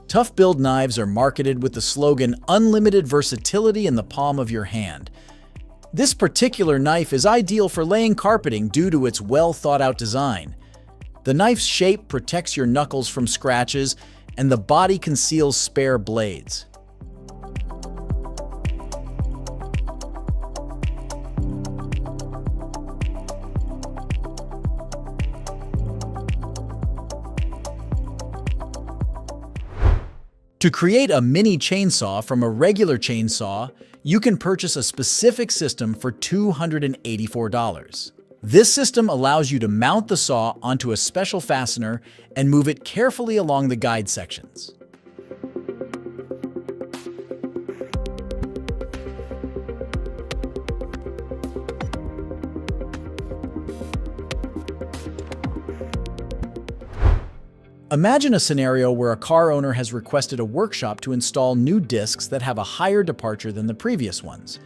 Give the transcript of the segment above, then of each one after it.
Tough-build knives are marketed with the slogan, "Unlimited versatility in the palm of your hand." This particular knife is ideal for laying carpeting due to its well-thought-out design. The knife's shape protects your knuckles from scratches, and the body conceals spare blades. To create a mini chainsaw from a regular chainsaw, you can purchase a specific system for $284. This system allows you to mount the saw onto a special fastener and move it carefully along the guide sections. Imagine a scenario where a car owner has requested a workshop to install new discs that have a higher departure than the previous ones.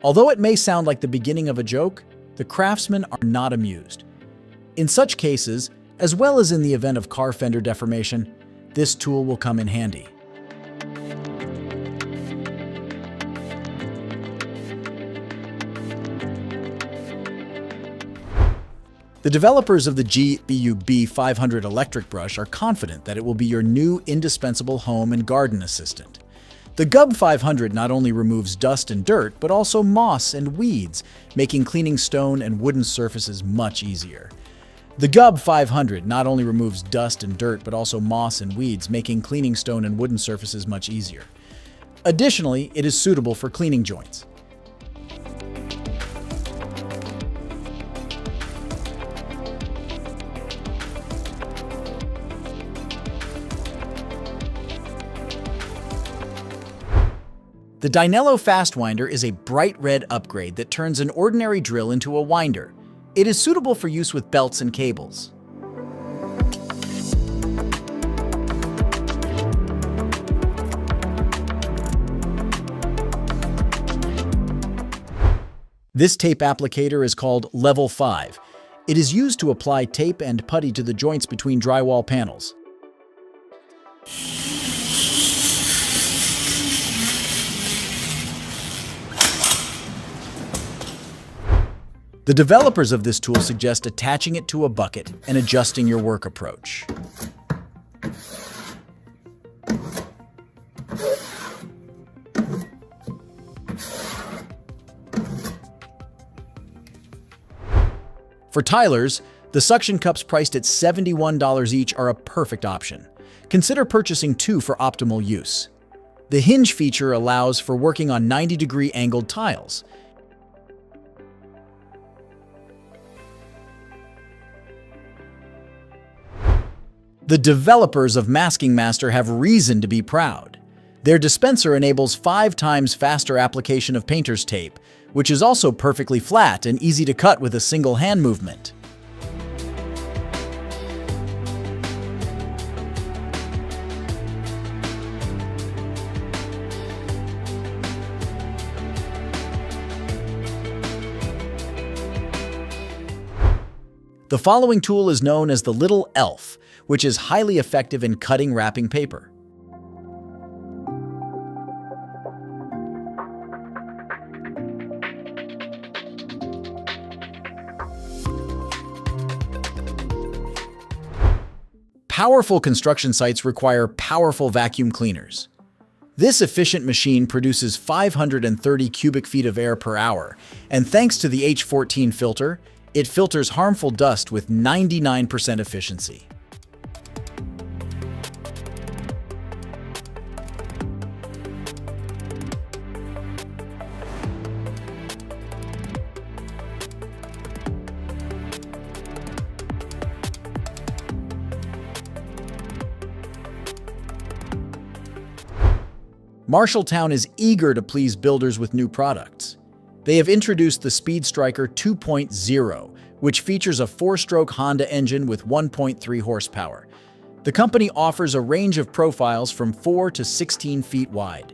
Although it may sound like the beginning of a joke, the craftsmen are not amused. In such cases, as well as in the event of car fender deformation, this tool will come in handy. The developers of the GUB500 electric brush are confident that it will be your new indispensable home and garden assistant. The GUB500 not only removes dust and dirt, but also moss and weeds, making cleaning stone and wooden surfaces much easier. The GUB500 not only removes dust and dirt, but also moss and weeds, making cleaning stone and wooden surfaces much easier. Additionally, it is suitable for cleaning joints. The Dynelloo Fast Winder is a bright red upgrade that turns an ordinary drill into a winder. It is suitable for use with belts and cables. This tape applicator is called Level 5. It is used to apply tape and putty to the joints between drywall panels. The developers of this tool suggest attaching it to a bucket and adjusting your work approach. For tilers, the suction cups priced at $71 each are a perfect option. Consider purchasing 2 for optimal use. The hinge feature allows for working on 90-degree angled tiles. The developers of Masking Master have reason to be proud. Their dispenser enables 5 times faster application of painter's tape, which is also perfectly flat and easy to cut with a single hand movement. The following tool is known as the Little Elf, which is highly effective in cutting wrapping paper. Powerful construction sites require powerful vacuum cleaners. This efficient machine produces 530 cubic feet of air per hour, and thanks to the H14 filter, it filters harmful dust with 99% efficiency. Marshalltown is eager to please builders with new products. They have introduced the Speed Striker 2.0, which features a 4-stroke Honda engine with 1.3 horsepower. The company offers a range of profiles from 4 to 16 feet wide.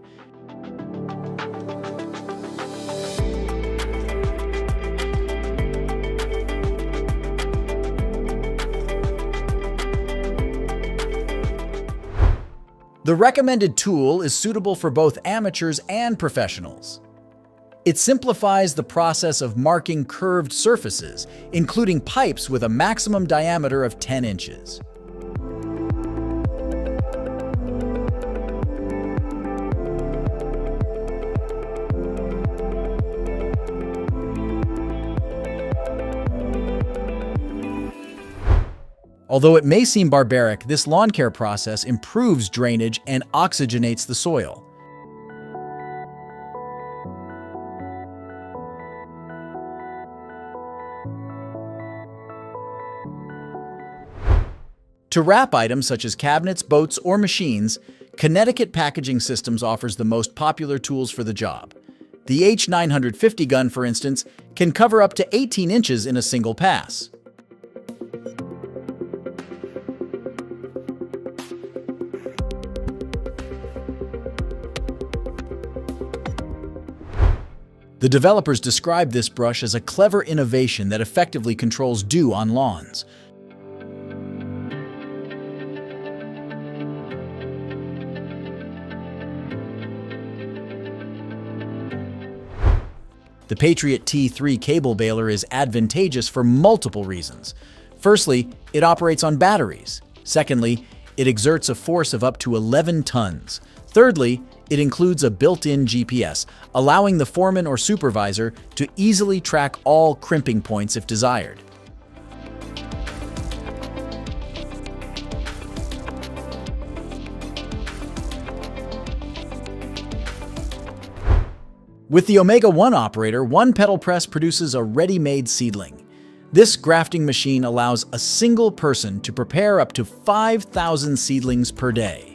The recommended tool is suitable for both amateurs and professionals. It simplifies the process of marking curved surfaces, including pipes with a maximum diameter of 10 inches. Although it may seem barbaric, this lawn care process improves drainage and oxygenates the soil. To wrap items such as cabinets, boats, or machines, Connecticut Packaging Systems offers the most popular tools for the job. The H950 gun, for instance, can cover up to 18 inches in a single pass. The developers describe this brush as a clever innovation that effectively controls dew on lawns. The Patriot T3 cable baler is advantageous for multiple reasons. Firstly, it operates on batteries. Secondly, it exerts a force of up to 11 tons. Thirdly, it includes a built-in GPS, allowing the foreman or supervisor to easily track all crimping points if desired. With the Omega 1 operator, one pedal press produces a ready-made seedling. This grafting machine allows a single person to prepare up to 5,000 seedlings per day.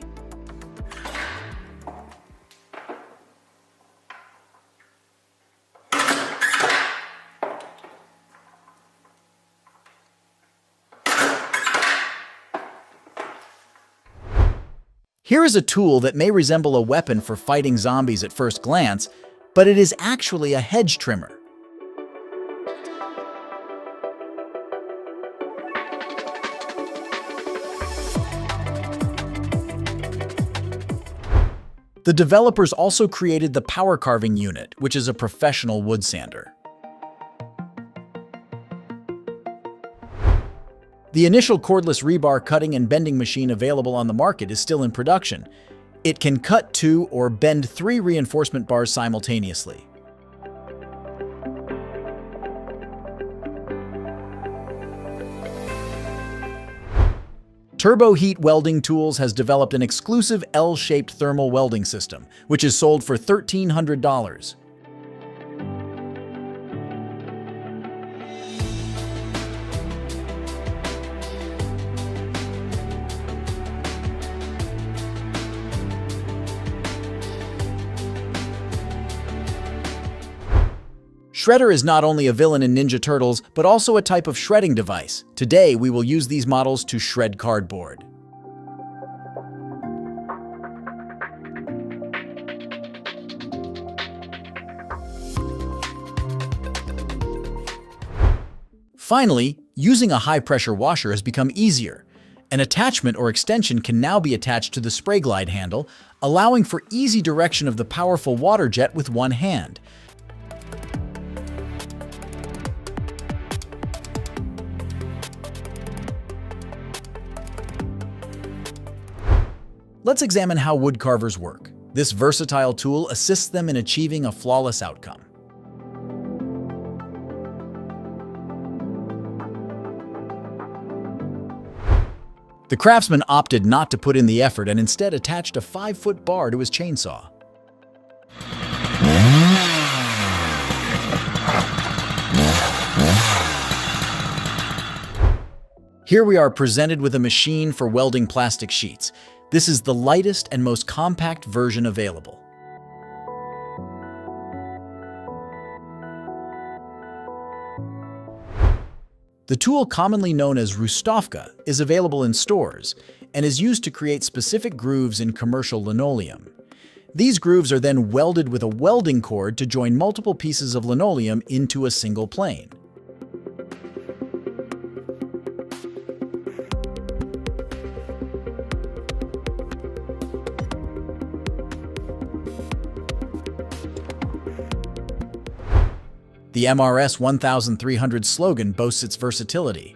Here is a tool that may resemble a weapon for fighting zombies at first glance, but it is actually a hedge trimmer. The developers also created the power carving unit, which is a professional wood sander. The initial cordless rebar cutting and bending machine available on the market is still in production. It can cut 2 or bend 3 reinforcement bars simultaneously. Turbo Heat Welding Tools has developed an exclusive L-shaped thermal welding system, which is sold for $1,300. Shredder is not only a villain in Ninja Turtles, but also a type of shredding device. Today, we will use these models to shred cardboard. Finally, using a high-pressure washer has become easier. An attachment or extension can now be attached to the spray glide handle, allowing for easy direction of the powerful water jet with one hand. Let's examine how wood carvers work. This versatile tool assists them in achieving a flawless outcome. The craftsman opted not to put in the effort and instead attached a 5-foot bar to his chainsaw. Here we are presented with a machine for welding plastic sheets. This is the lightest and most compact version available. The tool, commonly known as Rustovka, is available in stores and is used to create specific grooves in commercial linoleum. These grooves are then welded with a welding cord to join multiple pieces of linoleum into a single plane. The MRS 1300 slogan boasts its versatility.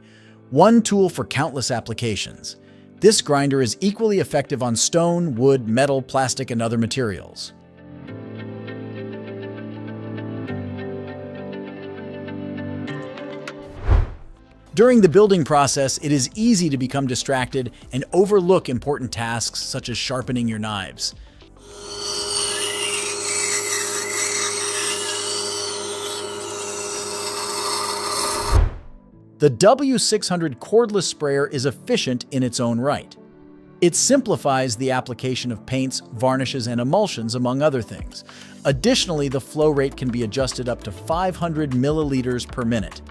One tool for countless applications. This grinder is equally effective on stone, wood, metal, plastic, and other materials. During the building process, it is easy to become distracted and overlook important tasks such as sharpening your knives. The W600 cordless sprayer is efficient in its own right. It simplifies the application of paints, varnishes, and emulsions, among other things. Additionally, the flow rate can be adjusted up to 500 milliliters per minute.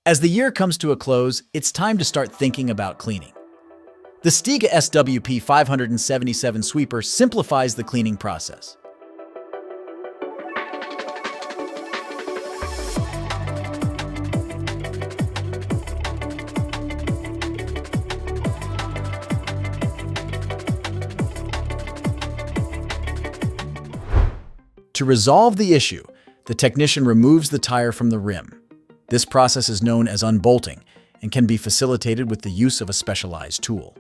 As the year comes to a close, it's time to start thinking about cleaning. The Stiga SWP 577 sweeper simplifies the cleaning process. To resolve the issue, the technician removes the tire from the rim. This process is known as unbolting and can be facilitated with the use of a specialized tool.